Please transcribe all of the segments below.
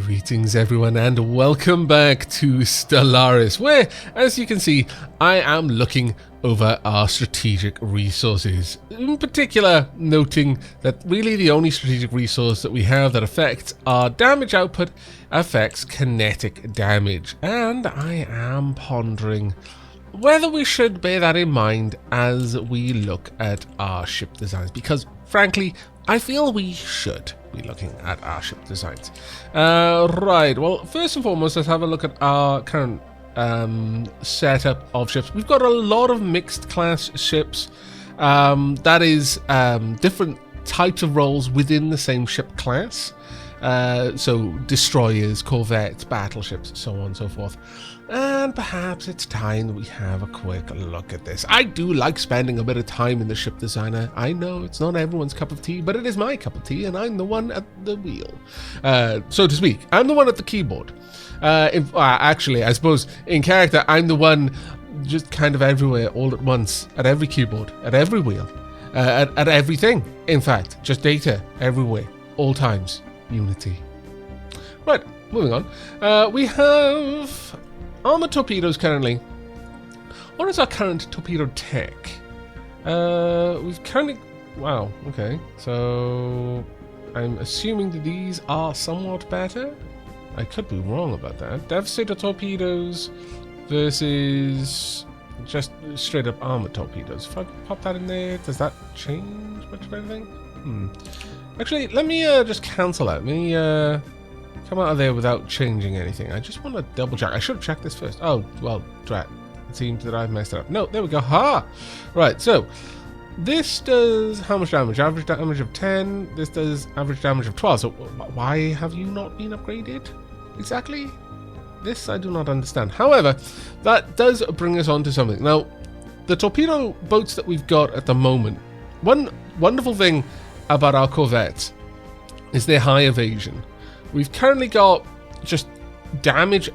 Greetings everyone and welcome back to Stellaris, where, as you can see, I am looking over our strategic resources. In particular, noting that really the only strategic resource that we have that affects our damage output affects kinetic damage. And I am pondering whether we should bear that in mind as we look at our ship designs, because frankly, I feel we should be looking at our ship designs. Right, well, first and foremost, let's have a look at our current setup of ships. We've got a lot of mixed class ships. That is different types of roles within the same ship class. So destroyers, corvettes, battleships, so on and so forth. And perhaps it's time that we have a quick look at this. I do like spending a bit of time in the ship designer. I know it's not everyone's cup of tea, but it is my cup of tea, and I'm the one at the wheel, so to speak. I'm the one at the keyboard. Actually, I suppose in character, I'm the one just kind of everywhere, all at once, at every keyboard, at every wheel, at everything. In fact, just data everywhere, all times. Unity. Right, moving on. We have armor torpedoes currently. What is our current torpedo tech? We've currently... Wow, okay. So I'm assuming that these are somewhat better. I could be wrong about that. Devastator torpedoes versus just straight up armor torpedoes. If I pop that in there, does that change much of anything? Actually, let me just cancel that. Let me come out of there without changing anything. I just want to double check. I should have checked this first. Oh, well, drat. It seems that I've messed it up. No, there we go. Ha! Right, so this does how much damage? Average damage of 10. This does average damage of 12. So why have you not been upgraded? Exactly? This I do not understand. However, that does bring us on to something. Now, the torpedo boats that we've got at the moment, one wonderful thing about our corvettes is their high evasion. We've currently got just damage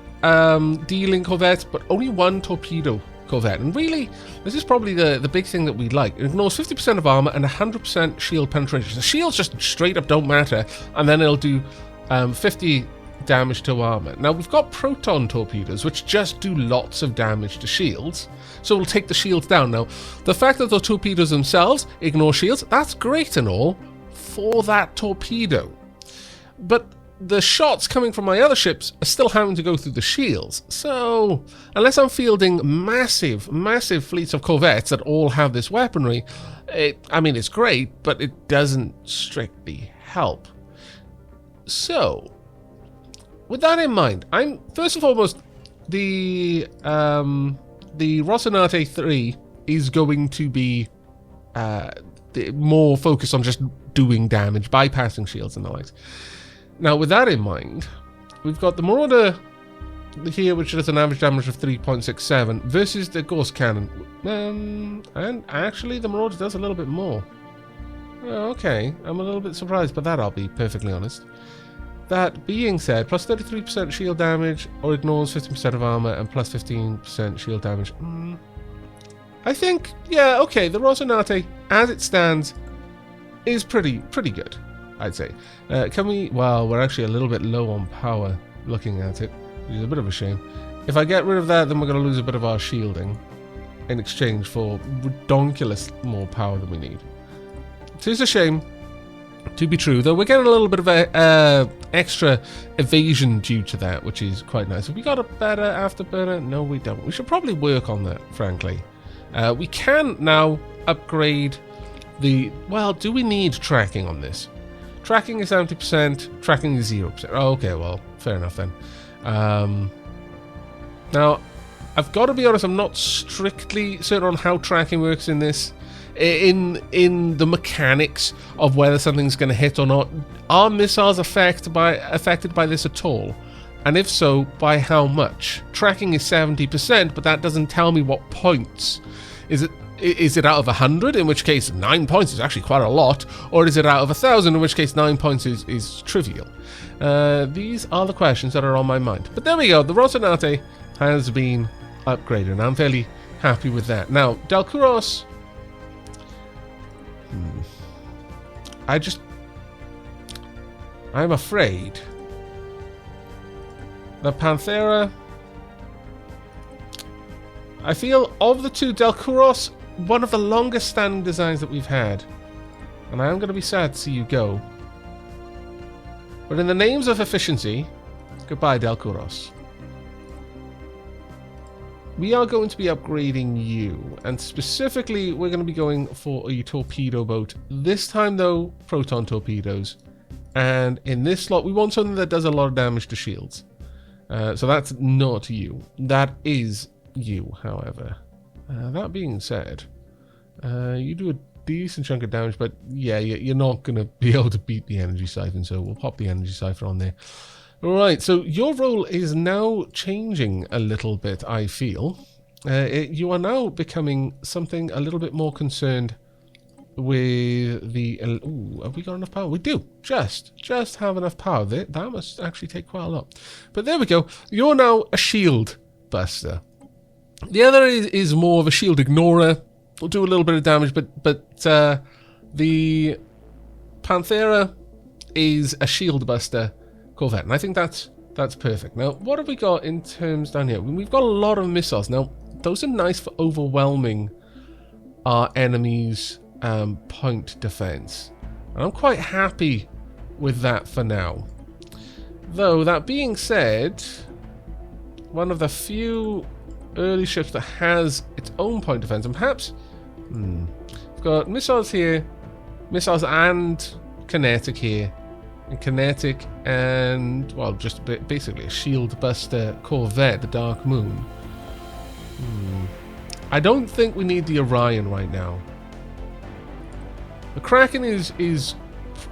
dealing corvettes, but only one torpedo corvette. And really, this is probably the big thing that we like. It ignores 50% of armor and 100% shield penetration. The shields just straight up don't matter, and then it'll do 50 damage to armor. Now, we've got proton torpedoes, which just do lots of damage to shields, so we'll take the shields down. Now, the fact that the torpedoes themselves ignore shields, that's great and all for that torpedo. But the shots coming from my other ships are still having to go through the shields. So, unless I'm fielding massive fleets of corvettes that all have this weaponry, I mean, it's great, but it doesn't strictly help. So, with that in mind, I'm first and foremost the Rocinante 3 is going to be more focused on just doing damage, bypassing shields and the likes. Now, with that in mind, we've got the Marauder here, which does an average damage of 3.67 versus the Ghost Cannon, and actually the Marauder does a little bit more. Okay, I'm a little bit surprised by that, I'll be perfectly honest. That being said, plus 33% shield damage, or ignores 50% of armor, and plus 15% shield damage. I think, yeah, okay, the Rocinante, as it stands, is pretty good, I'd say. Can we... Well, we're actually a little bit low on power, looking at it, which is a bit of a shame. If I get rid of that, then we're going to lose a bit of our shielding in exchange for redonkulous more power than we need. It is a shame, to be true, though we're getting a little bit of extra evasion due to that, which is quite nice. Have we got a better afterburner? No, we don't. We should probably work on that, frankly. We can now upgrade the... Well, do we need tracking on this? Tracking is 70%, tracking is 0%. Oh, okay, well, fair enough then. Now, I've got to be honest, I'm not strictly certain on how tracking works in this. In the mechanics of whether something's going to hit or not. Are missiles affected by this at all? And if so, by how much? Tracking is 70%, but that doesn't tell me what points. Is it out of 100, in which case 9 points is actually quite a lot, or is it out of 1,000, in which case 9 points is trivial? These are the questions that are on my mind. But there we go, the Rocinante has been upgraded, and I'm fairly happy with that. Now, Dalcuros... I'm afraid The Panthera. I feel of the two, Delcuros, one of the longest standing designs that we've had. And I am going to be sad to see you go. But in the names of efficiency, goodbye Delcuros. We are going to be upgrading you. And specifically, we're going to be going for a torpedo boat. This time though, proton torpedoes. And in this slot, we want something that does a lot of damage to shields. So that's not you. That is you, however. That being said, you do a decent chunk of damage, but yeah, you're not going to be able to beat the energy siphon, so we'll pop the energy siphon on there. Alright, so your role is now changing a little bit, I feel. You are now becoming something a little bit more concerned with the... Ooh, have we got enough power? We do. Just have enough power. That must actually take quite a lot. But there we go. You're now a shield buster. The other is more of a shield ignorer. Will do a little bit of damage, but the Panthera is a shield buster corvette, and I think that's perfect. Now, what have we got in terms down here? We've got a lot of missiles. Now, those are nice for overwhelming our enemies' point defense, and I'm quite happy with that for now. Though, that being said, one of the few early ships that has its own point defense, and perhaps we've got missiles here, missiles and kinetic here, and kinetic and, well, just basically a shield buster corvette, the Dark Moon. I don't think we need the Orion right now. The Kraken is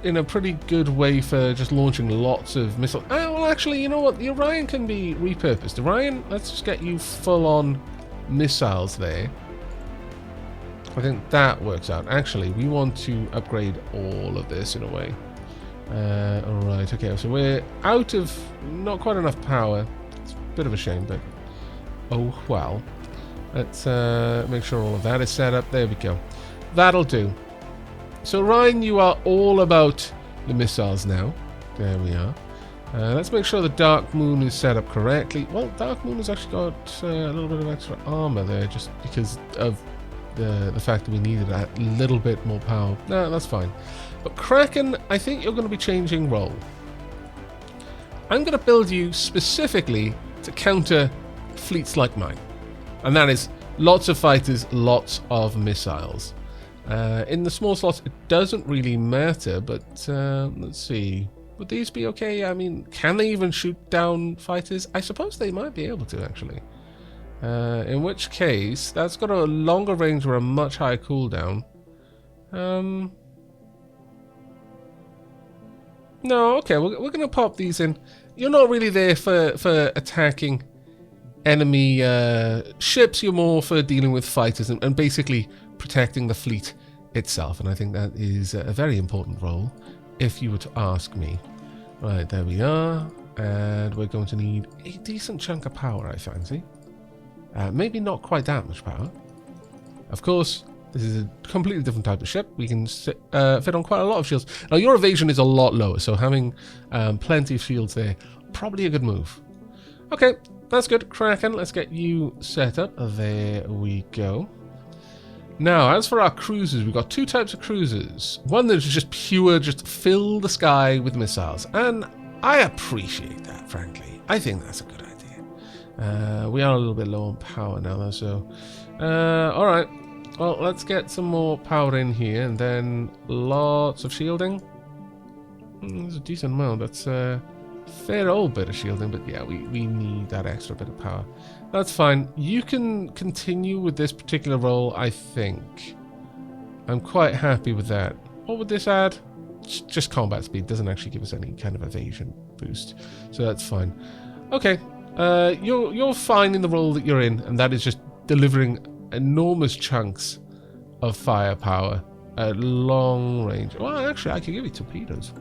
in a pretty good way for just launching lots of missiles. Well, actually, you know what? The Orion can be repurposed. Orion, let's just get you full-on missiles there. I think that works out. Actually, we want to upgrade all of this in a way. Alright, okay, so we're out of not quite enough power. It's a bit of a shame, but oh well. Let's make sure all of that is set up. There we go. That'll do. So Ryan, you are all about the missiles now. There we are. Let's make sure the Dark Moon is set up correctly. Well, Dark Moon has actually got a little bit of extra armor there, just because of the fact that we needed a little bit more power. No, that's fine. But Kraken, I think you're going to be changing role. I'm going to build you specifically to counter fleets like mine. And that is lots of fighters, lots of missiles. In the small slots, it doesn't really matter, but let's see. Would these be okay? I mean, can they even shoot down fighters? I suppose they might be able to, actually. In which case, that's got a longer range or a much higher cooldown. No, okay, we're going to pop these in. You're not really there for attacking enemy ships. You're more for dealing with fighters and basically protecting the fleet itself. And I think that is a very important role, if you were to ask me. Right, there we are. And we're going to need a decent chunk of power, I fancy. Maybe not quite that much power. Of course, this is a completely different type of ship. We can fit on quite a lot of shields. Now, your evasion is a lot lower, so having plenty of shields there, probably a good move. Okay, that's good. Kraken, let's get you set up. There we go. Now, as for our cruisers, we've got two types of cruisers. One that's just pure, just fill the sky with missiles. And I appreciate that, frankly. I think that's a good idea. We are a little bit low on power now, though, so... alright. Well, let's get some more power in here, and then lots of shielding. There's a decent amount. That's a fair old bit of shielding, but yeah, we need that extra bit of power. That's fine. You can continue with this particular role, I think. I'm quite happy with that. What would this add? Just combat speed. Doesn't actually give us any kind of evasion boost, so that's fine. Okay. You're fine in the role that you're in, and that is just delivering enormous chunks of firepower at long range. Well, actually, I could give you torpedoes.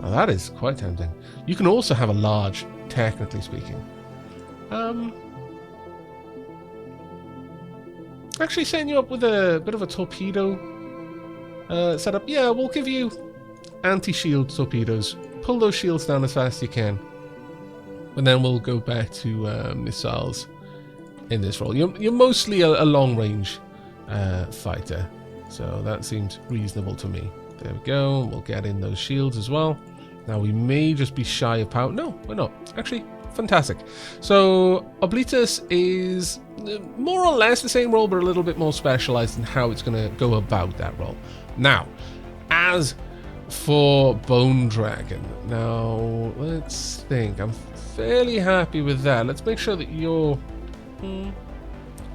Now, that is quite tempting. You can also have a large, technically speaking. Actually, setting you up with a bit of a torpedo setup. Yeah, we'll give you anti-shield torpedoes pull those shields down as fast as you can. And then we'll go back to missiles in this role. You're mostly a long-range fighter, so that seems reasonable to me. There we go. We'll get in those shields as well. Now, we may just be shy of power. No, we're not. Actually, fantastic. So, Oblitus is more or less the same role, but a little bit more specialized in how it's going to go about that role. Now, as for Bone Dragon, now, let's think. I'm fairly happy with that. Let's make sure that you're...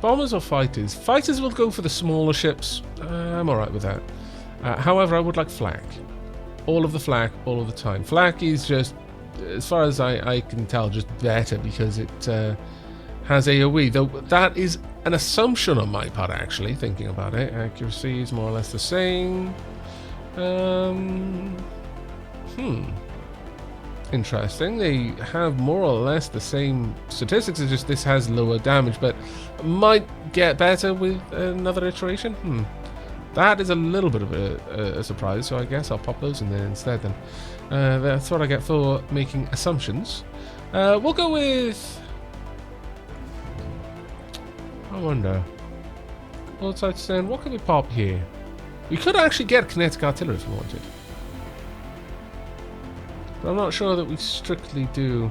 bombers or fighters? Fighters will go for the smaller ships. I'm alright with that. However, I would like flak. All of the flak, all of the time. Flak is just, as far as I can tell, just better because it has AoE. Though that is an assumption on my part, actually, thinking about it. Accuracy is more or less the same. Interesting. They have more or less the same statistics, it's just this has lower damage, but might get better with another iteration. That is a little bit of a surprise, so I guess I'll pop those in there instead then. That's what I get for making assumptions. We'll go with... I wonder. Outside stand, what can we pop here? We could actually get kinetic artillery if we wanted. But I'm not sure that we strictly do.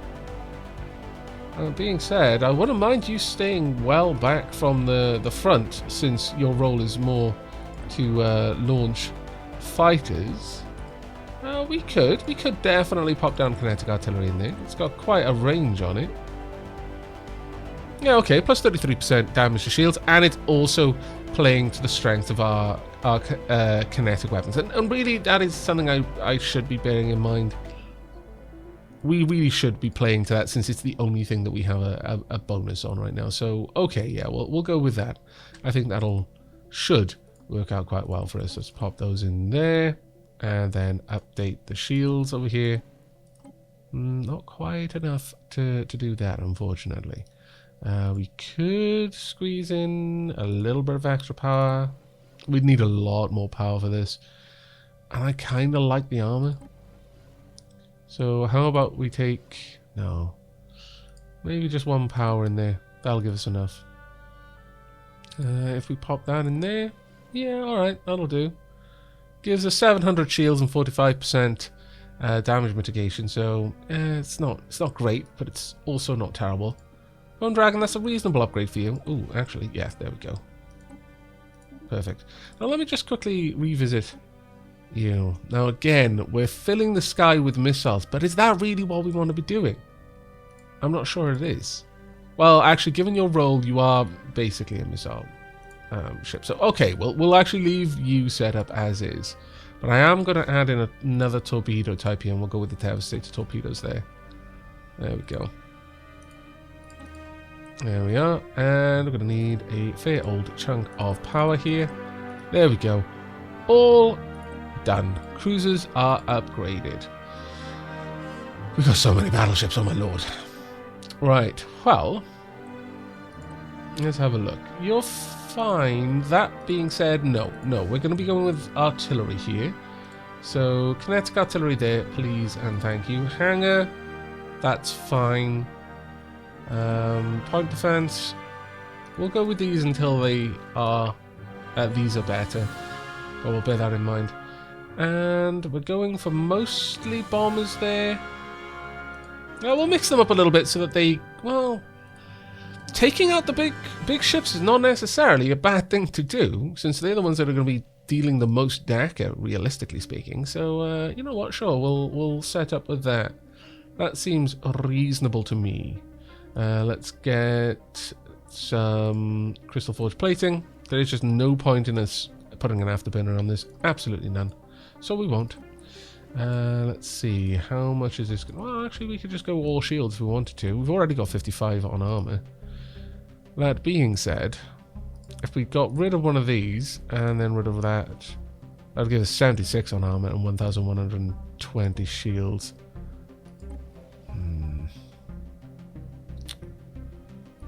Being said, I wouldn't mind you staying well back from the front, since your role is more to launch fighters. We could definitely pop down kinetic artillery in there. It's got quite a range on it. Yeah, okay, plus 33% damage to shields, and it's also playing to the strength of our kinetic weapons. And really, that is something I should be bearing in mind. We really should be playing to that, since it's the only thing that we have a bonus on right now. So, okay, yeah, we'll go with that. I think should work out quite well for us. Let's pop those in there, and then update the shields over here. Not quite enough to do that, unfortunately. We could squeeze in a little bit of extra power. We'd need a lot more power for this, and I kind of like the armor. So how about we take... no. Maybe just one power in there. That'll give us enough. If we pop that in there... yeah, alright, that'll do. Gives us 700 shields and 45% damage mitigation, so it's not great, but it's also not terrible. Bone Dragon, that's a reasonable upgrade for you. Ooh, actually, yeah, there we go. Perfect. Now let me just quickly revisit you. Now again, we're filling the sky with missiles, but is that really what we want to be doing? I'm not sure it is. Well, actually, given your role, you are basically a missile ship. So, okay, we'll actually leave you set up as is. But I am going to add in another torpedo type here, and we'll go with the Devastator torpedoes there. There we go. There we are. And we're going to need a fair old chunk of power here. There we go. All done. Cruisers are upgraded. We've got so many battleships, oh my lord. Right, well, let's have a look. You're fine. That being said, no, we're going to be going with artillery here. So, kinetic artillery there, please and thank you. Hangar, that's fine. Point defense, we'll go with these until they are, these are better. But we'll bear that in mind. And we're going for mostly bombers there. We'll mix them up a little bit so that they, well, taking out the big ships is not necessarily a bad thing to do, since they're the ones that are going to be dealing the most DACA, realistically speaking. So, you know what, sure, we'll set up with that. That seems reasonable to me. Let's get some crystal forge plating. There is just no point in us putting an afterburner on this. Absolutely none. So we won't. Let's see. How much is this? Well, actually, we could just go all shields if we wanted to. We've already got 55 on armor. That being said, if we got rid of one of these and then rid of that, that would give us 76 on armor and 1,120 shields.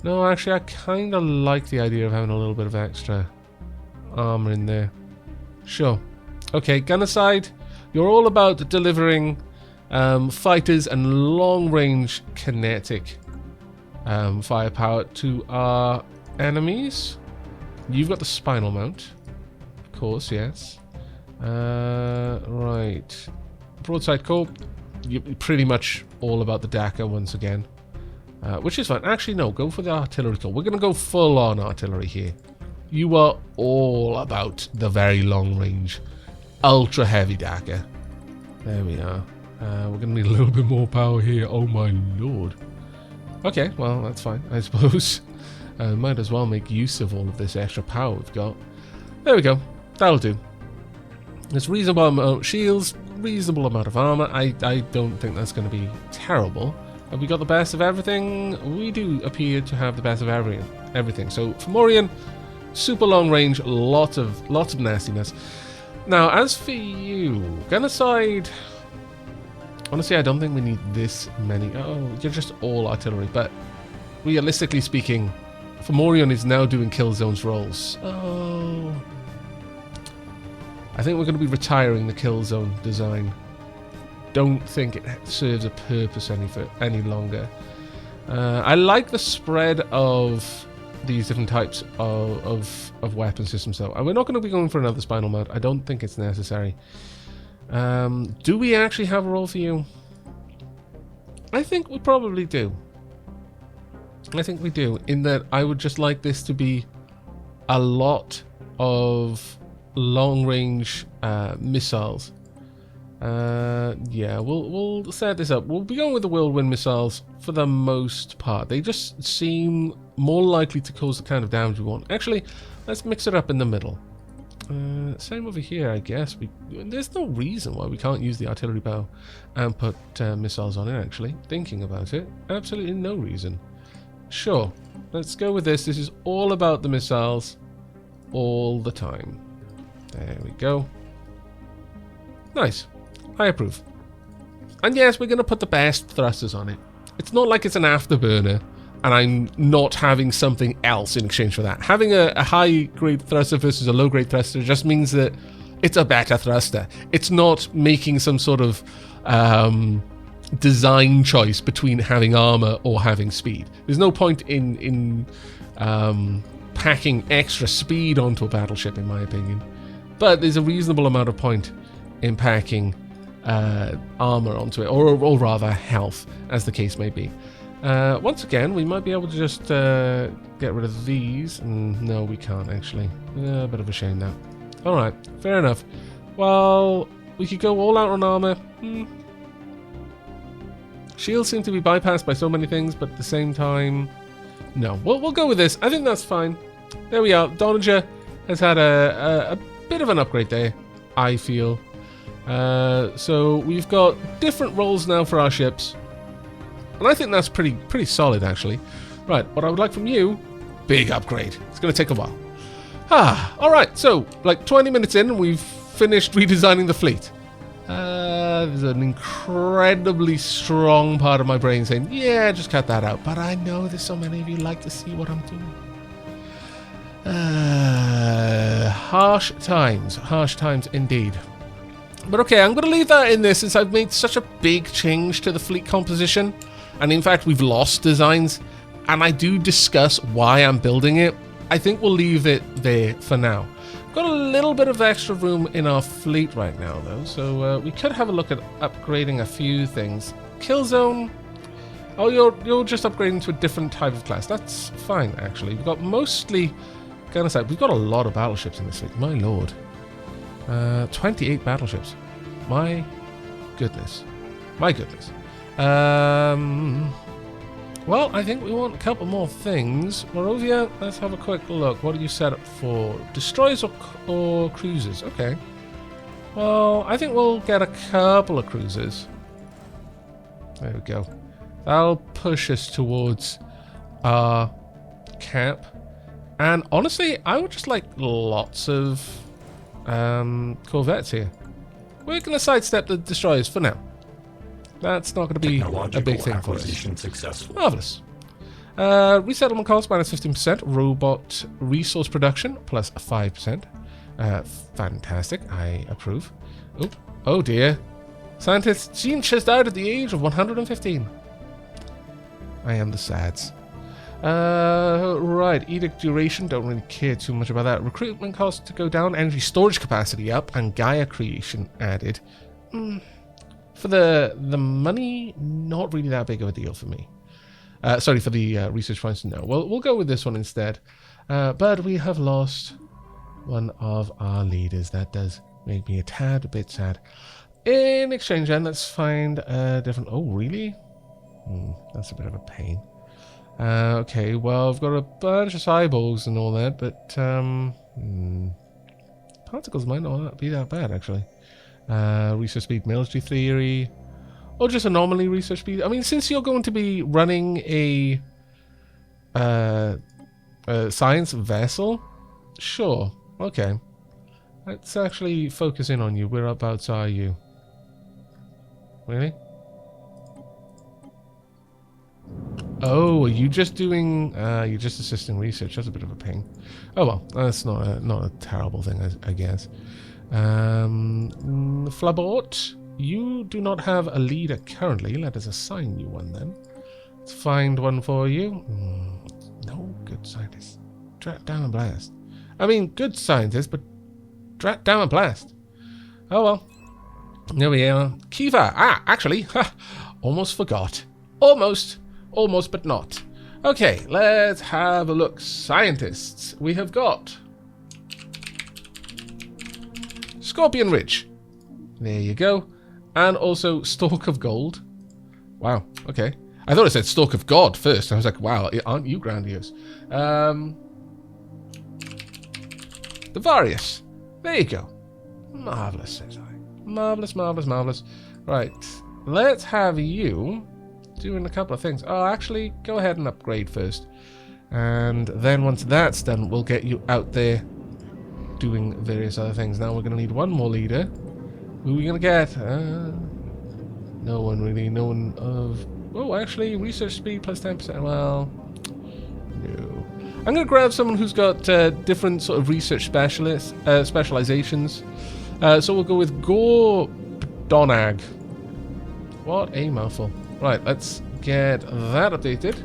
No, actually, I kind of like the idea of having a little bit of extra armor in there. Sure. Okay, gun aside, you're all about delivering fighters and long-range kinetic firepower to our enemies. You've got the spinal mount, of course, yes. Right. Broadside core, you're pretty much all about the Dakar once again. Which is fine. Actually, no, go for the artillery core. We're going to go full-on artillery here. You are all about the very long-range, ultra-heavy Dakar. There we are. We're going to need a little bit more power here. Oh, my lord. Okay, well, that's fine, I suppose. Might as well make use of all of this extra power we've got. There we go. That'll do. There's reasonable amount of shields, reasonable amount of armor. I don't think that's going to be terrible. Have we got the best of everything? We do appear to have the best of everything. So, Fomorian, super long range, lots of nastiness. Now, as for you, Genocide... Honestly, I don't think we need this many. Oh, you're just all artillery. But realistically speaking, Fomorian is now doing kill zones roles. Oh. I think we're going to be retiring the kill zone design. Don't think it serves a purpose any longer. I like the spread of these different types of weapon systems, though. And we're not going to be going for another spinal mount. I don't think it's necessary. Do we actually have a role for you? I think we probably do. I think we do, in that I would just like this to be a lot of long-range missiles. Yeah, we'll set this up. We'll be going with the whirlwind missiles for the most part. They just seem more likely to cause the kind of damage we want. Actually, let's mix it up in the middle. Same over here, I guess. There's no reason why we can't use the artillery bow and put missiles on it, actually. Thinking about it, absolutely no reason. Sure, let's go with this. This is all about the missiles all the time. There we go. Nice. I approve. And yes, we're going to put the best thrusters on it. It's not like it's an afterburner and I'm not having something else in exchange for that. Having a high-grade thruster versus a low-grade thruster just means that it's a better thruster. It's not making some sort of design choice between having armor or having speed. There's no point in packing extra speed onto a battleship, in my opinion. But there's a reasonable amount of point in packing armor onto it, or rather health, as the case may be. Once again, we might be able to just get rid of these. No, we can't, actually. A bit of a shame now. Alright, fair enough. Well, we could go all out on armor. Shields seem to be bypassed by so many things, but at the same time... No, we'll go with this. I think that's fine. There we are. Donager has had a bit of an upgrade there, I feel. So we've got different roles now for our ships. And I think that's pretty solid, actually. Right, what I would like from you, big upgrade. It's going to take a while. Alright, so, like 20 minutes in, and we've finished redesigning the fleet. There's an incredibly strong part of my brain saying, yeah, just cut that out. But I know there's so many of you like to see what I'm doing. Harsh times indeed. But okay, I'm going to leave that in there since I've made such a big change to the fleet composition. And in fact, we've lost designs. And I do discuss why I'm building it. I think we'll leave it there for now. Got a little bit of extra room in our fleet right now, though. So we could have a look at upgrading a few things. Kill zone. Oh, you're just upgrading to a different type of class. That's fine, actually. We've got mostly... We've got a lot of battleships in this fleet. My lord. 28 battleships. My goodness. My goodness. Well, I think we want a couple more things. Morovia, let's have a quick look. What are you set up for? Destroyers or cruisers? Okay. Well, I think we'll get a couple of cruisers. There we go. That'll push us towards our cap. And honestly, I would just like lots of corvettes here. We're going to sidestep the destroyers for now. That's not going to be a big thing for us. Successful. Marvelous. Resettlement cost minus 15%. Robot resource production plus 5%. Fantastic. I approve. Oh dear. Scientist Jean just died at the age of 115. I am the sads. Right, edict duration, don't really care too much about that. Recruitment cost to go down, energy storage capacity up, and Gaia creation added. For the money, not really that big of a deal for me. Sorry, for the research points, no. Well, we'll go with this one instead. But we have lost one of our leaders. That does make me a tad bit sad. In exchange, then, let's find a different... Oh, really? That's a bit of a pain. Okay, well, I've got a bunch of cyborgs and all that, but particles might not be that bad, actually. Research speed, military theory, or just anomaly research speed. I mean, since you're going to be running a science vessel, sure, okay. Let's actually focus in on you. Whereabouts are you? Really? Oh, are you just doing... you're just assisting research. That's a bit of a pain. Oh well, that's not a terrible thing, I guess. Flabort, you do not have a leader currently. Let us assign you one then. Let's find one for you. No good scientist. Drat down and blast. I mean, good scientist, but drat down and blast. Oh well. There we are. Kiva. Actually, almost forgot. Almost, but not. Okay, let's have a look. Scientists. We have got Scorpion Ridge. There you go. And also Stalk of Gold. Wow, okay. I thought it said Stalk of God first. I was like, wow, aren't you grandiose? The Varius. There you go. Marvellous, says I. Marvellous, marvellous, marvellous. Right, let's have you doing a couple of things. Oh, actually, go ahead and upgrade first. And then once that's done, we'll get you out there doing various other things. Now we're going to need one more leader. Who are we going to get? No one really. No one of... Oh, actually, research speed plus 10%. Well, no. I'm going to grab someone who's got different sort of research specializations. So we'll go with Gore Donag. What a mouthful. Right, let's get that updated.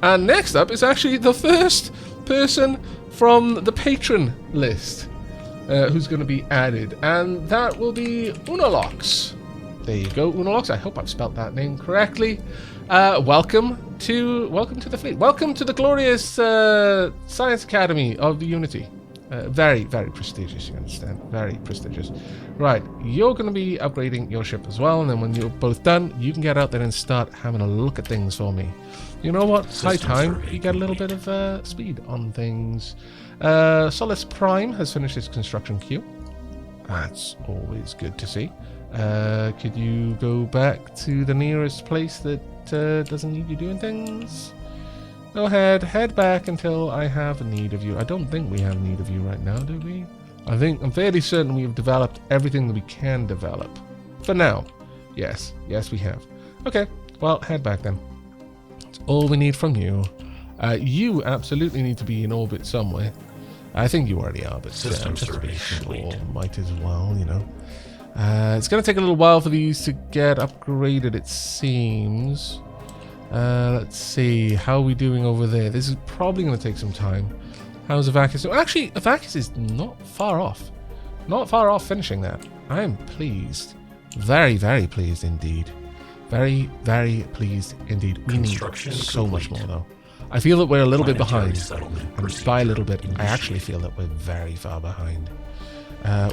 And next up is actually the first person from the patron list who's going to be added. And that will be Unolox. There you go, Unolox. I hope I've spelt that name correctly. Welcome to the fleet. Welcome to the glorious Science Academy of the Unity. Very, very prestigious, you understand. Very prestigious. Right, you're going to be upgrading your ship as well, and then when you're both done, you can get out there and start having a look at things for me. You know what? High time you get a little bit of speed on things. Solace Prime has finished its construction queue. That's always good to see. Could you go back to the nearest place that doesn't need you doing things? Go ahead, head back until I have need of you. I don't think we have need of you right now, do we? I'm fairly certain we have developed everything that we can develop. For now. Yes, we have. Okay, well, head back then. That's all we need from you. You absolutely need to be in orbit somewhere. I think you already are, but just to be sure, might as well, you know. It's going to take a little while for these to get upgraded, it seems. Let's see, how are we doing over there? This is probably going to take some time. How's Aavak? So actually, Aavak is not far off. Not far off finishing that. I am pleased. Very, very pleased indeed. Very, very pleased indeed. We need so much more though. I feel that we're a little bit behind. And by a little bit, I actually feel that we're very far behind.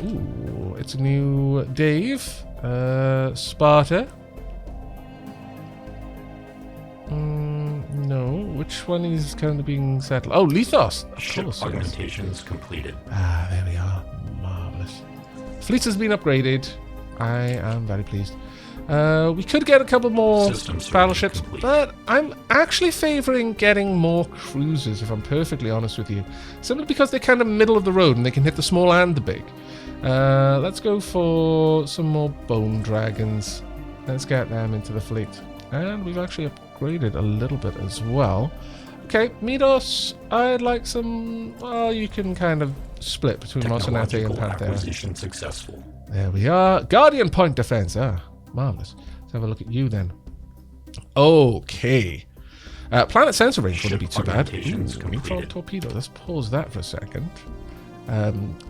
Ooh, it's a new Dave. Sparta. No, which one is kind of being settled? Oh, Lithos! Of course. Augmentation is completed. There we are. Marvellous. Fleet has been upgraded. I am very pleased. We could get a couple more battleships, but I'm actually favouring getting more cruisers, if I'm perfectly honest with you. Simply because they're kind of middle of the road and they can hit the small and the big. Let's go for some more bone dragons. Let's get them into the fleet. And we've actually upgraded a little bit as well. Okay, Midos, I'd like some... Well, you can kind of split between Mosinate and Panthera. Acquisition successful. There we are. Guardian Point Defense. Marvellous. Let's have a look at you then. Okay. Planet sensor range wouldn't be too bad. Ooh, torpedo. Let's pause that for a second.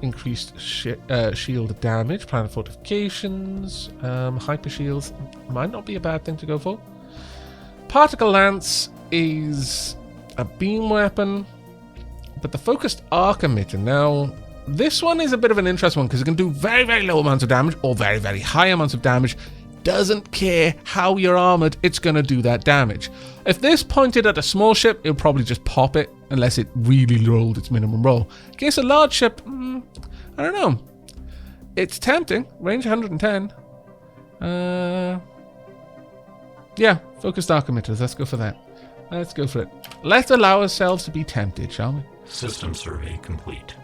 Increased shield damage, planet fortifications, hyper shields might not be a bad thing to go for. Particle lance is a beam weapon, but the focused arc emitter. Now, this one is a bit of an interesting one because it can do very, very low amounts of damage or very, very high amounts of damage. Doesn't care how you're armored, it's going to do that damage. If this pointed at a small ship, it would probably just pop it, unless it really rolled its minimum roll. Against a large ship, I don't know. It's tempting. Range 110. Yeah, focused arc emitters. Let's go for that. Let's go for it. Let's allow ourselves to be tempted, shall we? System survey complete.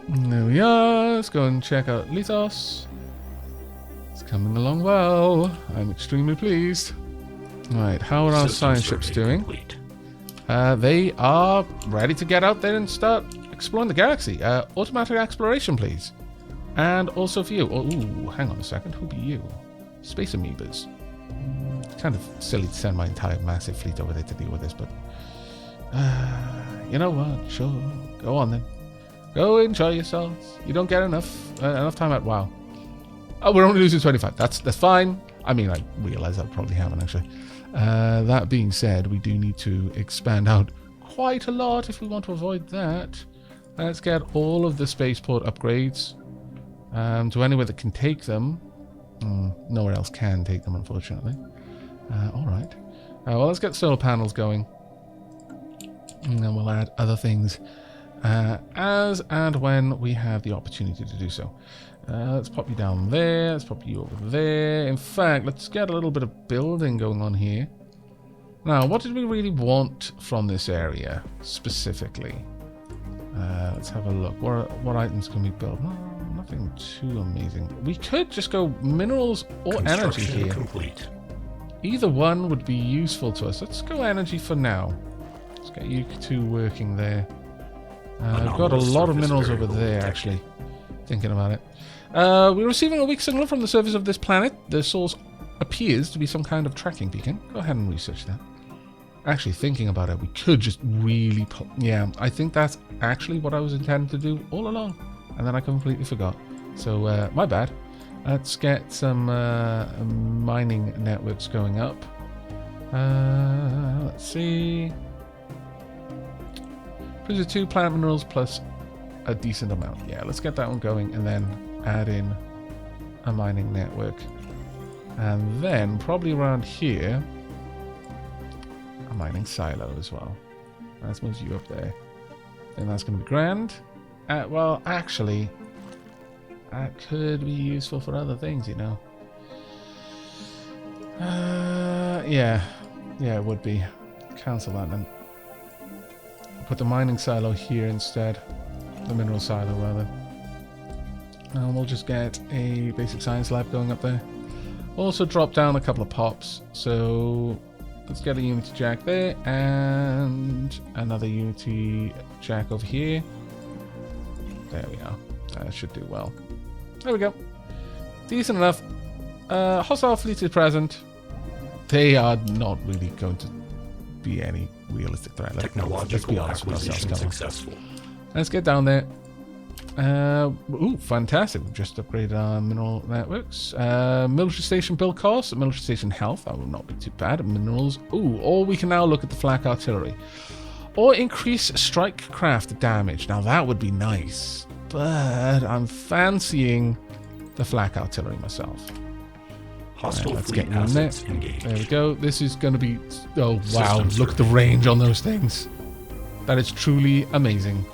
There we are. Let's go and check out Lithos. Coming along well. I'm extremely pleased. Right, how are our science ships doing? They are ready to get out there and start exploring the galaxy. Automatic exploration, please. And also for you. Oh, ooh, hang on a second. Who'll be you? Space amoebas. It's kind of silly to send my entire massive fleet over there to deal with this, but... you know what? Sure. Go on then. Go enjoy yourselves. You don't get enough time out. Wow. Oh, we're only losing 25. That's fine. I mean, I realize that'll probably happen, actually. That being said, we do need to expand out quite a lot if we want to avoid that. Let's get all of the spaceport upgrades to anywhere that can take them. Nowhere else can take them, unfortunately. Alright. Well, let's get solar panels going. And then we'll add other things as and when we have the opportunity to do so. Let's pop you down there. Let's pop you over there. In fact, let's get a little bit of building going on here. Now, what did we really want from this area specifically? Let's have a look. What items can we build? No, nothing too amazing. We could just go minerals or energy here. Complete. Either one would be useful to us. Let's go energy for now. Let's get you two working there. I've got a lot of minerals over there, actually. Thinking about it. We're receiving a weak signal from the surface of this planet. The source appears to be some kind of tracking beacon. Go ahead and research that. Actually, thinking about it, we could just really... Yeah, I think that's actually what I was intending to do all along. And then I completely forgot. So, my bad. Let's get some mining networks going up. Let's see... Produce 2 plant minerals plus a decent amount. Yeah, let's get that one going and then add in a mining network. And then, probably around here, a mining silo as well. Let's move you up there. Then that's going to be grand. Well, actually, that could be useful for other things, you know. Yeah, it would be. Cancel that then. Put the mining silo here instead. The mineral silo, rather. And we'll just get a basic science lab going up there. Also drop down a couple of pops. So let's get a Unity jack there and another Unity jack over here. There we are. That should do well. There we go. Decent enough. Hostile fleet is present. They are not really going to be any realistic threat. Let's be honest with ourselves. Successful. Let's get down there. Ooh, fantastic. We've just upgraded our mineral networks. Military station build costs, military station health. That will not be too bad. Minerals. Ooh, or we can now look at the Flak Artillery. Or increase strike craft damage. Now that would be nice. But I'm fancying the Flak Artillery myself. Hostile let's get you in there. Engaged. There we go. This is going to be... Oh, wow. Look at the range on those things. That is truly amazing.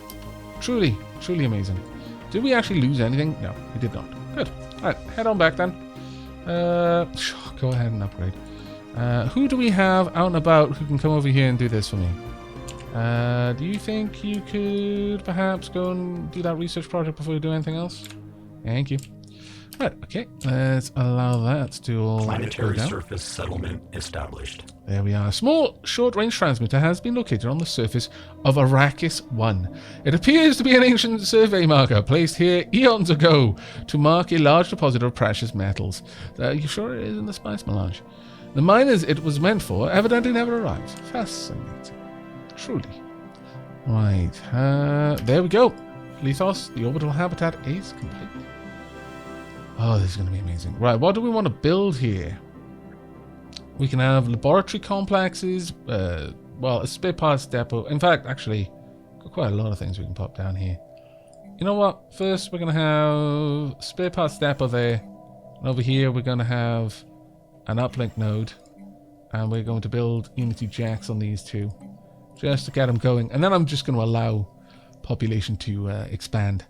Truly amazing. Did we actually lose anything? No, we did not. Good. Alright, head on back then. Go ahead and upgrade. Who do we have out and about who can come over here and do this for me? Do you think you could perhaps go and do that research project before you do anything else? Thank you. Right, okay, let's allow that to all Planetary go down. surface settlement established. There we are. A small, short-range transmitter has been located on the surface of Arrakis 1. It appears to be an ancient survey marker placed here eons ago to mark a large deposit of precious metals. Are you sure it isn't the spice melange? The miners it was meant for evidently never arrived. Fascinating. Truly. Right, there we go. Lithos, the orbital habitat is complete. Oh, this is going to be amazing. Right, what do we want to build here? We can have laboratory complexes, well, a spare parts depot. In fact, actually, got quite a lot of things we can pop down here. You know what? First, we're going to have spare parts depot there. And over here, we're going to have an uplink node. And we're going to build Unity jacks on these two, just to get them going. And then I'm just going to allow population to expand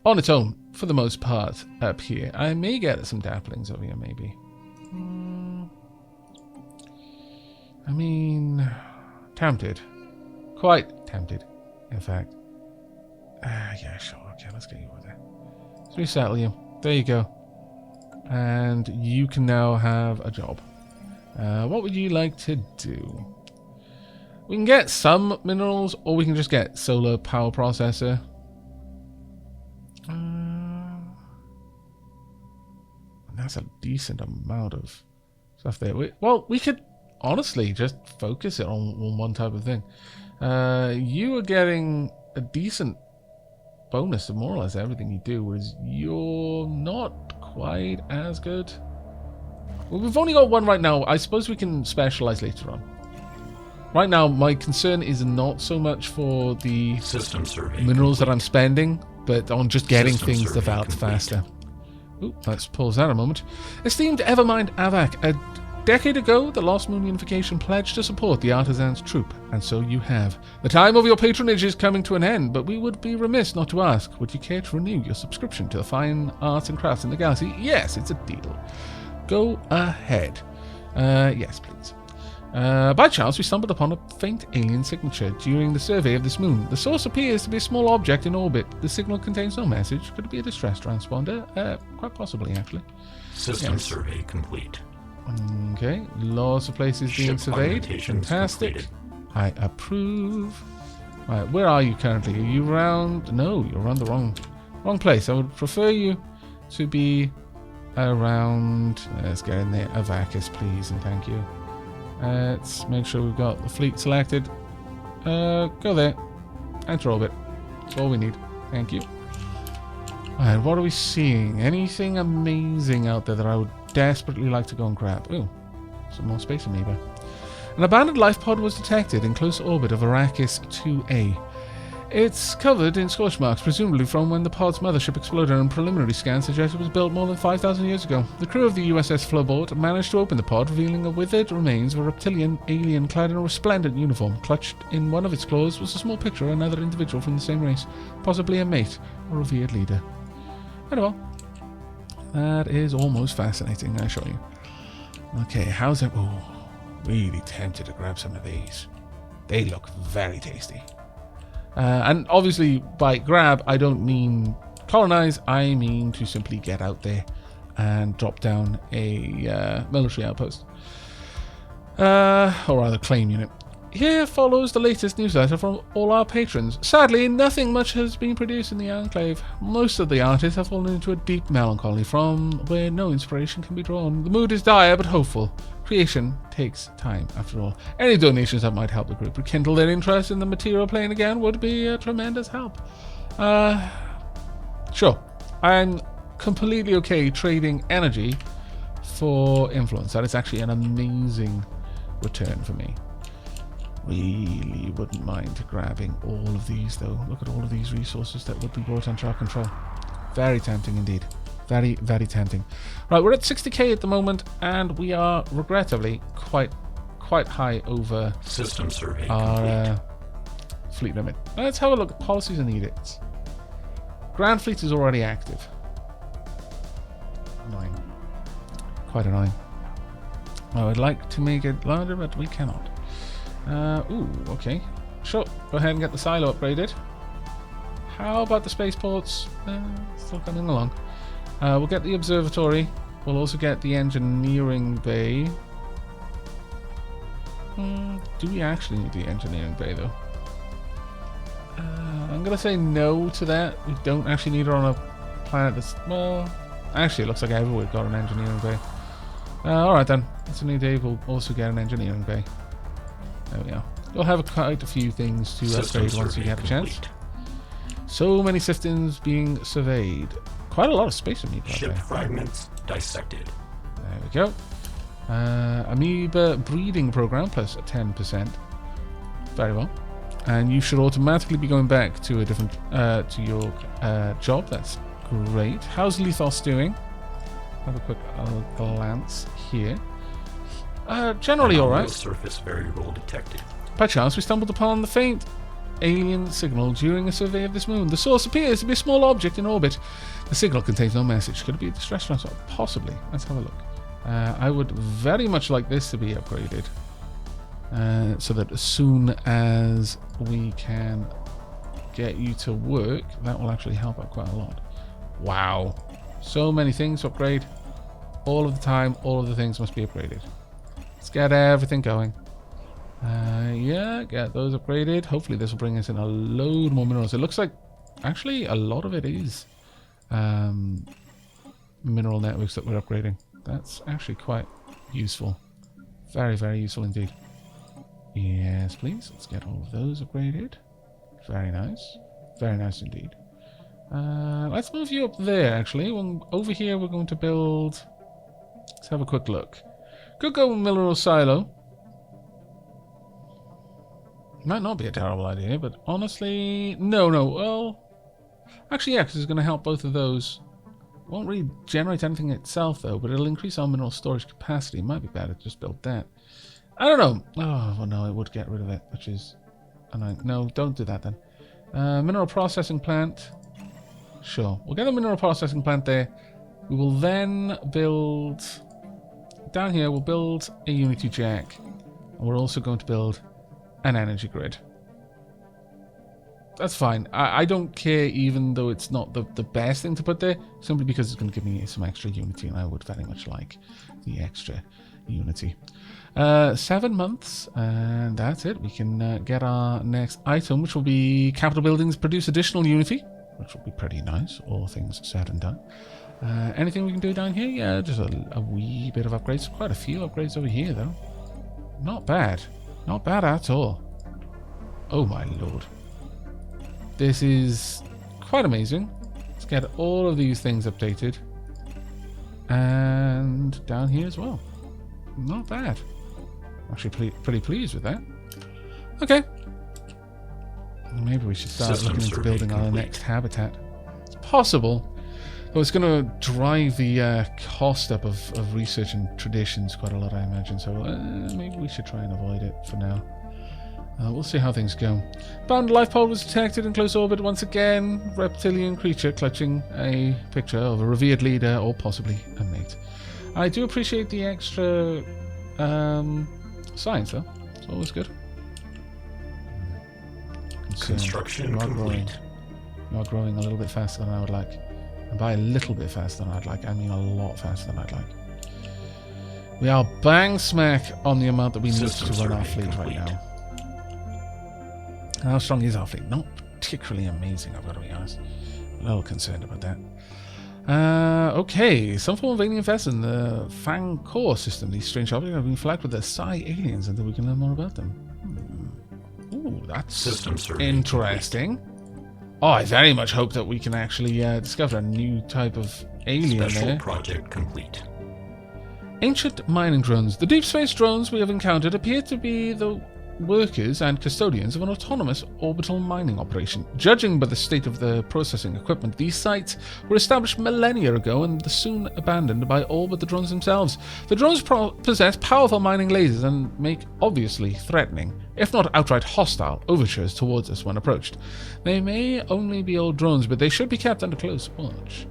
on its own, for the most part, up here. I may get some daplings over here, maybe. I mean, tempted. Quite tempted, in fact. Yeah, sure. Okay, let's get you over there. Let's resettle you. There you go. And you can now have a job. What would you like to do? We can get some minerals, or we can just get solar power processor. That's a decent amount of stuff there. We could honestly just focus it on one type of thing. You are getting a decent bonus to more or less everything you do, whereas you're not quite as good. Well, we've only got one right now. I suppose we can specialize later on. Right now, my concern is not so much for the System survey minerals complete. that I'm spending, but on just getting System things survey developed complete. faster. Ooh, let's pause that a moment. Esteemed Evermind Aavak, a decade ago, the Lost Moon Unification pledged to support the Artisans troop, and so you have. The time of your patronage is coming to an end, but we would be remiss not to ask, would you care to renew your subscription to the fine arts and crafts in the galaxy? Yes, it's a deal. Go ahead. Yes, please. By chance, we stumbled upon a faint alien signature during the survey of this moon. The source appears to be a small object in orbit. The signal contains no message. Could it be a distress transponder? Quite possibly, actually. System Yes. survey complete. Okay, lots of places being Ship surveyed. augmentations Fantastic. completed. I approve. Right, where are you currently? Are you around? No, you're around the wrong place. I would prefer you to be around. Let's get in there. Avakis, please, and thank you. Let's make sure we've got the fleet selected. Go there. Enter orbit. That's all we need. Thank you. Alright, what are we seeing? Anything amazing out there that I would desperately like to go and grab? Ooh, some more space amoeba. An abandoned life pod was detected in close orbit of Arrakis 2A. It's covered in scorch marks, presumably from when the pod's mothership exploded, and preliminary scans suggest it was built more than 5,000 years ago. The crew of the USS Flowboat managed to open the pod, revealing the withered remains of a reptilian alien clad in a resplendent uniform. Clutched in one of its claws was a small picture of another individual from the same race, possibly a mate or revered leader. Very well. That is almost fascinating, I assure you. Okay, how's it? Oh, really tempted to grab some of these. They look very tasty. And obviously, by grab, I don't mean colonize. I mean to simply get out there and drop down a military outpost. Or rather, claim unit. Here follows the latest newsletter from all our patrons. Sadly, nothing much has been produced in the Enclave. Most of the artists have fallen into a deep melancholy from where no inspiration can be drawn. The mood is dire but hopeful. Creation takes time, after all. Any donations that might help the group rekindle their interest in the material plane again would be a tremendous help. Sure. I'm completely okay trading energy for influence. That is actually an amazing return for me. Really wouldn't mind grabbing all of these, though. Look at all of these resources that would be brought under our control. Very tempting indeed. Very, very tempting. Right, we're at 60k at the moment, and we are regrettably quite high over System survey complete. our fleet limit. Let's have a look at policies and edicts. Grand Fleet is already active. Annoying. Quite annoying. I would like to make it larger, but we cannot. Ooh, okay. Sure, go ahead and get the silo upgraded. How about the spaceports? Still coming along. We'll get the observatory. We'll also get the engineering bay. Do we actually need the engineering bay, though? I'm going to say no to that. We don't actually need it on a planet that's... Well, actually, it looks like everywhere got an engineering bay. Alright then. That's a new day. We'll also get an engineering bay. There we are. You'll have quite a few things to upgrade once you get a chance. So many systems being surveyed. Quite a lot of space amoeba. Ship fragments dissected. There we go. Amoeba breeding program plus 10%. Very well. And you should automatically be going back to a different to your job. That's great. How's Lethos doing? Have a quick glance here. Generally all right. Surface variable detected. By chance, we stumbled upon the faint alien signal during a survey of this moon. The source appears to be a small object in orbit. The signal contains no message. Could it be a distress transfer? Possibly. Let's have a look. I would very much like this to be upgraded. So that as soon as we can get you to work, that will actually help out quite a lot. Wow. So many things to upgrade. All of the time, all of the things must be upgraded. Let's get everything going. Yeah, get those upgraded. Hopefully this will bring us in a load more minerals. It looks like actually a lot of it is mineral networks that we're upgrading. That's actually quite useful. Very, very useful indeed. Yes, please. Let's get all of those upgraded. Very nice. Very nice indeed. Let's move you up there, actually. Over here we're going to build... Let's have a quick look. Could go mineral silo. Might not be a terrible idea, but honestly... No. Well... Actually, yeah, because it's going to help both of those. Won't really generate anything itself, though, but it'll increase our mineral storage capacity. It might be better to just build that. I don't know. Oh, well, no, it would get rid of it, which is annoying. No, don't do that then. Mineral processing plant. Sure. We'll get a mineral processing plant there. We will then build... Down here, we'll build a Unity jack. And we're also going to build an energy grid. That's fine. I don't care, even though it's not the best thing to put there, simply because it's going to give me some extra Unity, and I would very much like the extra Unity. 7 months, and that's it. We can get our next item, which will be capital buildings produce additional Unity, which will be pretty nice, all things said and done. Anything we can do down here? Yeah, just a wee bit of upgrades. Quite a few upgrades over here, though. Not bad. Not bad at all. Oh my lord. This is quite amazing. Let's get all of these things updated. And down here as well. Not bad. Actually pretty pleased with that. Okay. Maybe we should start looking into building our next habitat. It's possible. Though it's going to drive the cost up of research and traditions quite a lot, I imagine. So maybe we should try and avoid it for now. We'll see how things go. Bound life pod was detected in close orbit once again. Reptilian creature clutching a picture of a revered leader or possibly a mate. I do appreciate the extra science, though. It's always good. Construction complete. You are growing a little bit faster than I would like. And by a little bit faster than I'd like, I mean a lot faster than I'd like. We are bang smack on the amount that we need to run our fleet right now. How strong is our fleet? Not particularly amazing, I've got to be honest. A little concerned about that. Okay, some form of alien vessel in the Fang core system. These strange objects have been flagged with the Psi-aliens until we can learn more about them. Ooh, that's interesting. Oh, I very much hope that we can actually discover a new type of alien Special project complete. Ancient mining drones. The deep space drones we have encountered appear to be the workers and custodians of an autonomous orbital mining operation. Judging by the state of the processing equipment, these sites were established millennia ago and soon abandoned by all but the drones themselves. The drones possess powerful mining lasers and make obviously threatening, if not outright hostile, overtures towards us when approached. They may only be old drones, but they should be kept under close watch.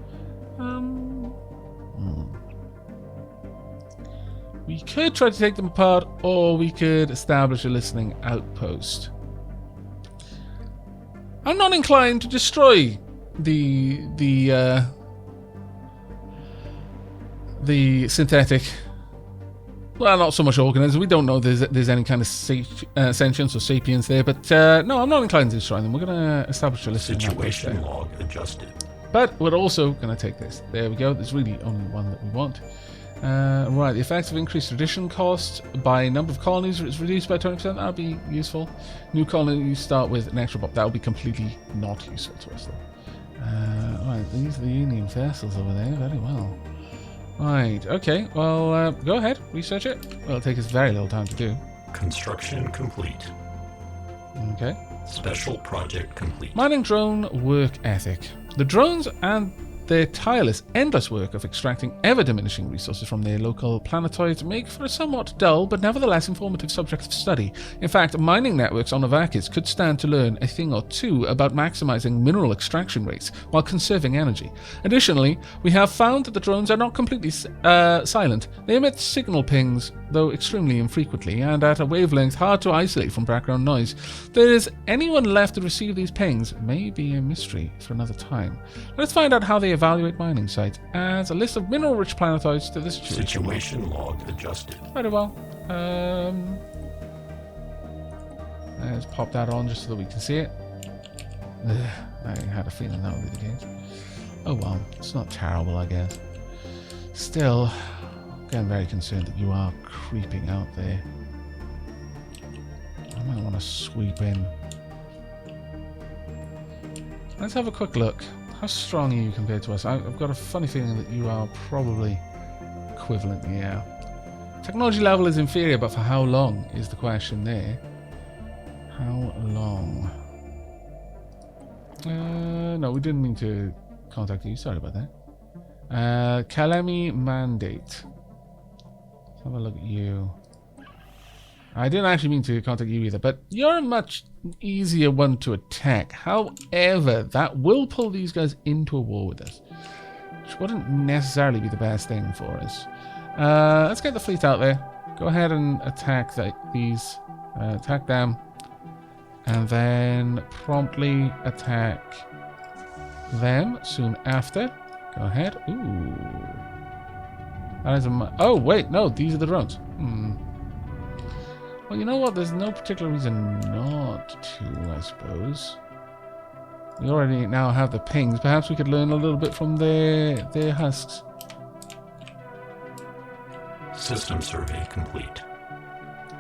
We could try to take them apart, or we could establish a listening outpost. I'm not inclined to destroy the the synthetic. Well, not so much organisms. We don't know there's any kind of sentience or sapience there, but no, I'm not inclined to destroy them. We're going to establish a listing. Situation log adjusted. But we're also going to take this. There we go. There's really only one that we want. Right, the effects of increased tradition cost by number of colonies is reduced by 20%. That'll be useful. New colony start with an extra bomb. That'll be completely not useful to us, though. Right, these are the Union vessels over there. Very well. Right, okay. Well, go ahead. Research it. Well, it'll take us very little time to do. Construction complete. Okay. Special project complete. Mining drone work ethic. The drones and their tireless, endless work of extracting ever-diminishing resources from their local planetoids make for a somewhat dull but nevertheless informative subject of study. In fact, mining networks on Aavak could stand to learn a thing or two about maximizing mineral extraction rates while conserving energy. Additionally, we have found that the drones are not completely silent. They emit signal pings, though extremely infrequently, and at a wavelength hard to isolate from background noise. If there is anyone left to receive these pings, may be a mystery for another time. Let's find out how they evaluate mining sites. Adds a list of mineral-rich planetoids to the situation log adjusted. Very well. Let's pop that on just so that we can see it. I had a feeling that would be the case. Oh well, it's not terrible, I guess. Still, I'm very concerned that you are creeping out there. I might want to sweep in. Let's have a quick look. How strong are you compared to us? I've got a funny feeling that you are probably equivalent, yeah. Technology level is inferior, but for how long is the question there. How long? No, we didn't mean to contact you. Sorry about that. Kalemi Mandate. Let's have a look at you. I didn't actually mean to contact you either, but you're a much easier one to attack. However, that will pull these guys into a war with us, which wouldn't necessarily be the best thing for us. Let's get the fleet out there. Go ahead and attack these. Attack them. And then promptly attack them soon after. Go ahead. Ooh. That is a... Oh, wait. No, these are the drones. Well, you know what? There's no particular reason not to, I suppose. We already now have the pings. Perhaps we could learn a little bit from their husks. System survey complete.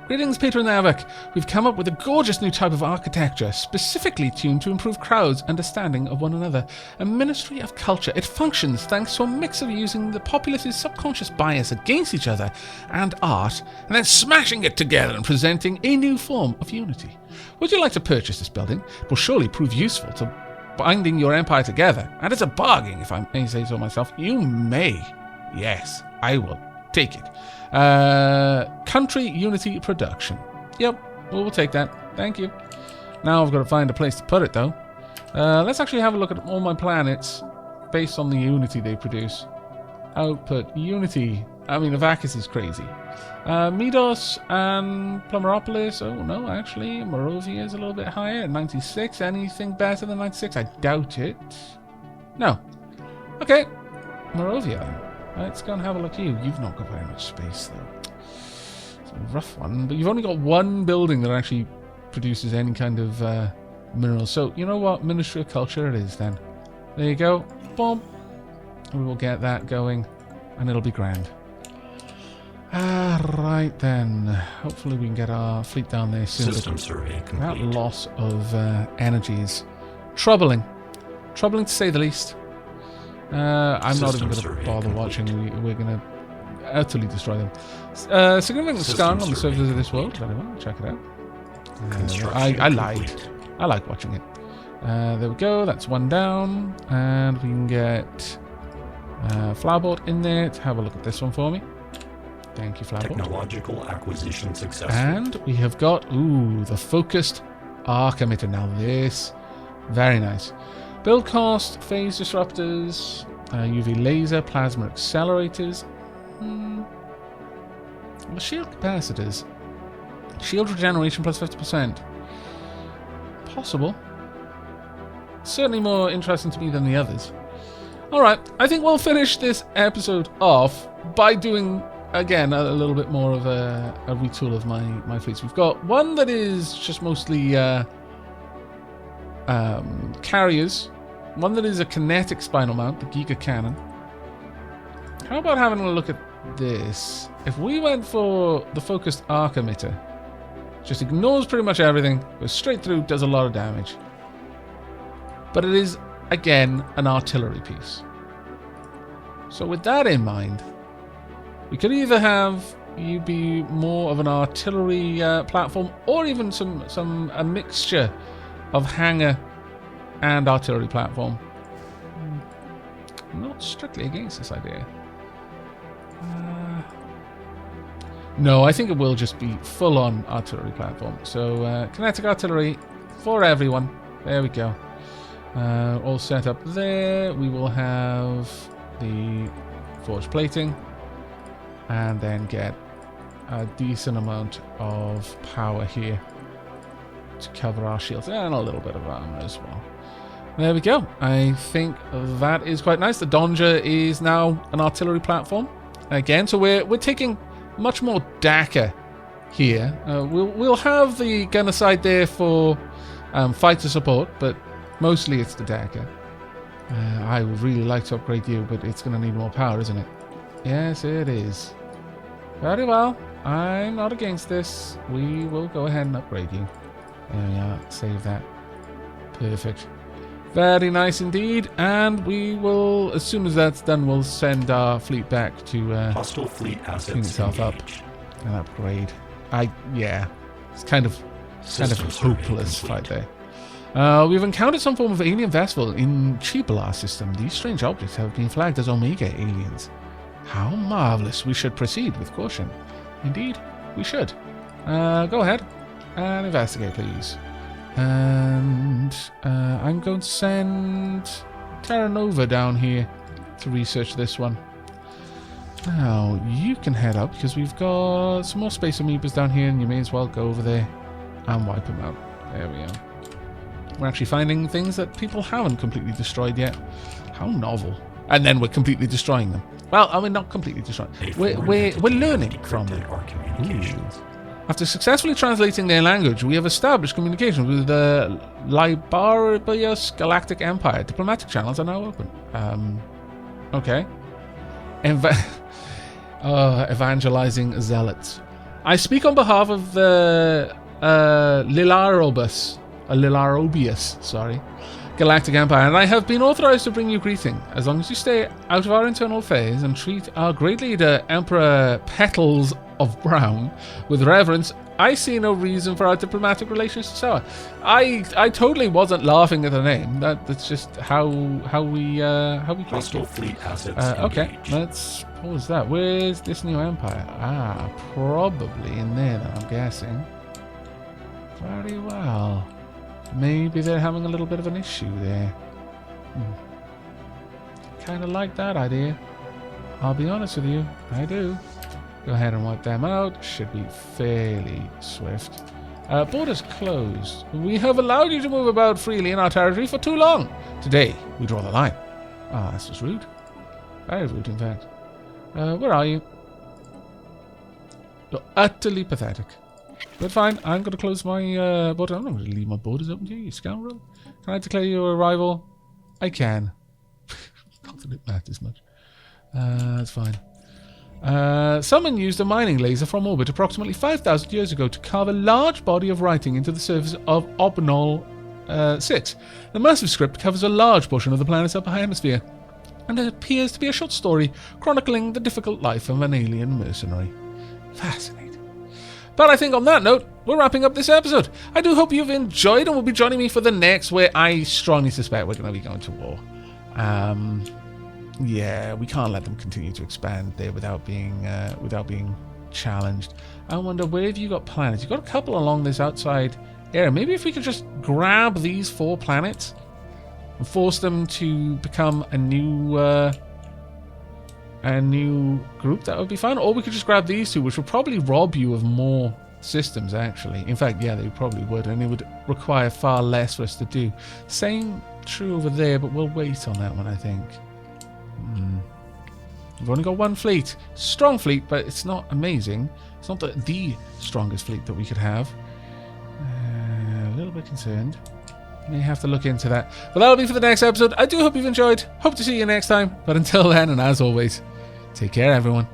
Greetings, Peter and Aavak. We've come up with a gorgeous new type of architecture, specifically tuned to improve crowds' understanding of one another. A ministry of culture. It functions thanks to a mix of using the populace's subconscious bias against each other and art, and then smashing it together and presenting a new form of unity. Would you like to purchase this building? It will surely prove useful to binding your empire together, and it's a bargain, if I may say so myself. You may. Yes, I will take it. Country Unity Production. Yep, we'll take that. Thank you. Now I've got to find a place to put it, though. Let's actually have a look at all my planets based on the Unity they produce. Output, Unity. I mean, Aavak is crazy. Midos and Plumeropolis. Oh, no, actually, Morovia is a little bit higher. 96. Anything better than 96? I doubt it. No. Okay. Morovia. Let's go and have a look at you. You've not got very much space, though. It's a rough one. But you've only got one building that actually produces any kind of minerals. So, you know what? Ministry of Culture it is, then. There you go. Boom. We will get that going, and it'll be grand. Right, then. Hopefully we can get our fleet down there soon. System survey complete. That loss of energy is troubling. Troubling to say the least. I'm not even going to bother watching. We're going to utterly destroy them. Significant scarring on the surface of this world. Very well. Check it out. I like watching it. There we go. That's one down. And we can get Flowerboard in there to have a look at this one for me. Thank you, Flowerboard. Technological acquisition successful. And we have got, the focused arc emitter. Now this, very nice. Build cost, phase disruptors, UV laser, plasma accelerators, the shield capacitors, shield regeneration plus 50%. Possible. Certainly more interesting to me than the others. Alright, I think we'll finish this episode off by doing, again, a little bit more of a retool of my fleets. We've got one that is just mostly carriers, one that is a kinetic spinal mount, the Giga Cannon. How about having a look at this? If we went for the focused arc emitter, just ignores pretty much everything, goes straight through, does a lot of damage. But it is, again, an artillery piece. So with that in mind, we could either have you be more of an artillery platform, or even a mixture of hangar and artillery platform. I'm not strictly against this idea. No, I think it will just be full-on artillery platform. So kinetic artillery for everyone. There we go. All set up there. We will have the forged plating, and then get a decent amount of power here to cover our shields, and a little bit of armor as well. There we go. I think that is quite nice. The Donja is now an artillery platform again, so we're taking much more Dakar here. We'll have the gunner side there for fighter support, but mostly it's the Dakar. I would really like to upgrade you, but it's going to need more power, isn't it? Yes, it is. Very well. I'm not against this. We will go ahead and upgrade you. There we are. Save that. Perfect. Very nice indeed. And we will, as soon as that's done, we'll send our fleet back to Hostile fleet assets clean itself up and upgrade. Yeah, it's kind of hopeless fight there. We've encountered some form of alien vessel in Chibalar system. These strange objects have been flagged as Omega aliens. How marvelous. We should proceed with caution. Indeed, we should. Go ahead and investigate, please. And I'm going to send Terra Nova down here to research this one. Now, you can head up, because we've got some more space amoebas down here, and you may as well go over there and wipe them out. There we are. We're actually finding things that people haven't completely destroyed yet. How novel. And then we're completely destroying them. Well, I mean, not completely destroying. We're learning from them. After successfully translating their language, we have established communications with the Liberius Galactic Empire. Diplomatic channels are now open. Okay. Evangelizing zealots. I speak on behalf of the Lilarobius, Galactic Empire, and I have been authorized to bring you greeting. As long as you stay out of our internal affairs and treat our great leader, Emperor Petals of Brown, with reverence, I see no reason for our diplomatic relations to sour. I totally wasn't laughing at the name. That's just how we Hostile fleet assets okay, let's pause that. Where's this new empire? Probably in there then, I'm guessing. Very well. Maybe they're having a little bit of an issue there. Kind of like that idea. I'll be honest with you, I do. Go ahead and wipe them out. Should be fairly swift. Borders closed. We have allowed you to move about freely in our territory for too long. Today, we draw the line. That's just rude. Very rude, in fact. Where are you? You're utterly pathetic. But fine, I'm going to close my border. I'm not going to leave my borders open to you, you scoundrel. Can I declare your arrival? I can. Not that it matters much. That's fine. Someone used a mining laser from orbit approximately 5,000 years ago to carve a large body of writing into the surface of Obnol 6. The massive script covers a large portion of the planet's upper hemisphere, and it appears to be a short story chronicling the difficult life of an alien mercenary. Fascinating. But I think on that note, we're wrapping up this episode. I do hope you've enjoyed and will be joining me for the next, where I strongly suspect we're going to be going to war. Yeah, we can't let them continue to expand there without being challenged. I wonder, where have you got planets? You've got a couple along this outside area. Maybe if we could just grab these 4 planets and force them to become a new group, that would be fun. Or we could just grab these 2, which would probably rob you of more systems, actually. In fact, yeah, they probably would, and it would require far less for us to do. Same true over there, but we'll wait on that one, I think. We've only got one fleet. Strong fleet, but it's not amazing. It's not the strongest fleet that we could have. A little bit concerned. May have to look into that. But that'll be for the next episode. I do hope you've enjoyed. Hope to see you next time. But until then, and as always, take care, everyone.